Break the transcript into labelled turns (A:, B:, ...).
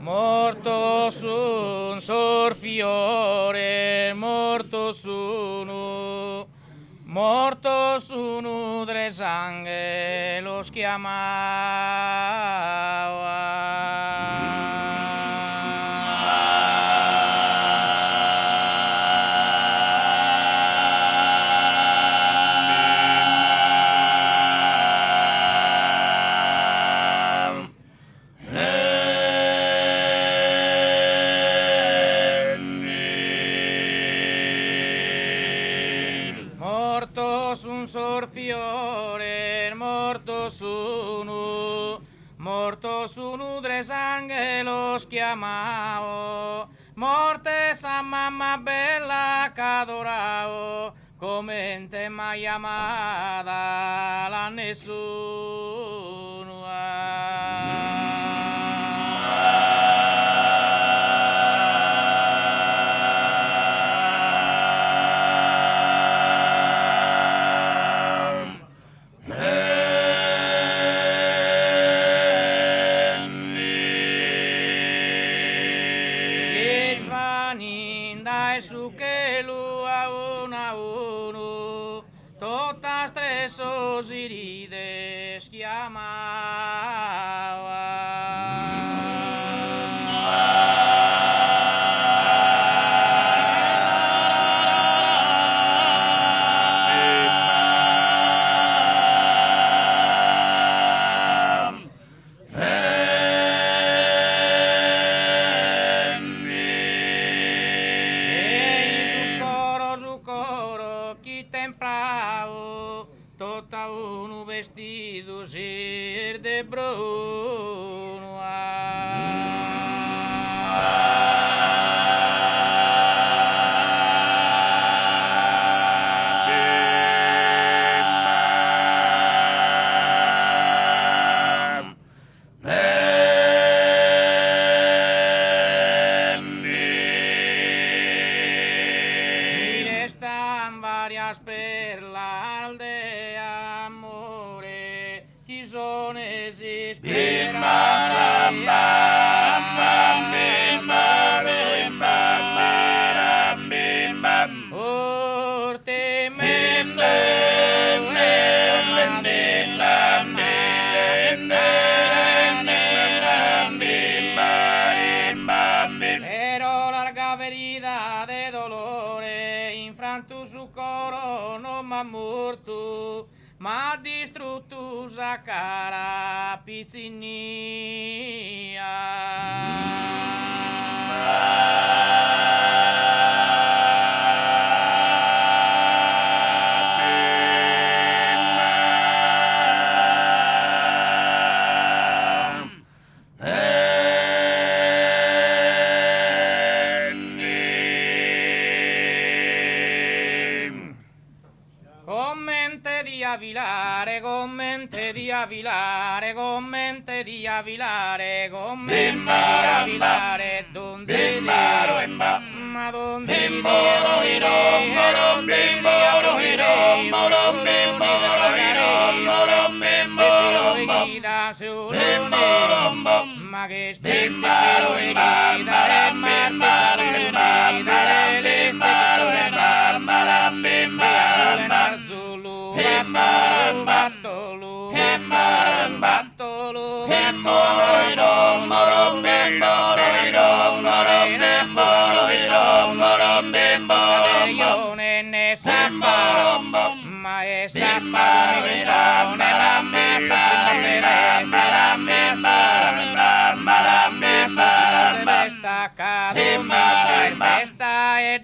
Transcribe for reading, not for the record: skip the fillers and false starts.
A: Morto sun sorfiore, morto sunu dre sangue los Morto sun sorfiore, morto sunu dre sangue los chiamao, morte esa mamma bella c'adorao, commente mai chiamata la nessuno. Dai su che lu a uno, totas tres osirides temprano, tota uno vestido ser de bruno. Varias per l'aldea amore, chi sono essi orte pero larga verida de dolore infrantu su coro non m'ha morto, ma distrutto sa cara pizzinia. Commente di Avilare, donde ma donde ma che spezzero e dare Festa e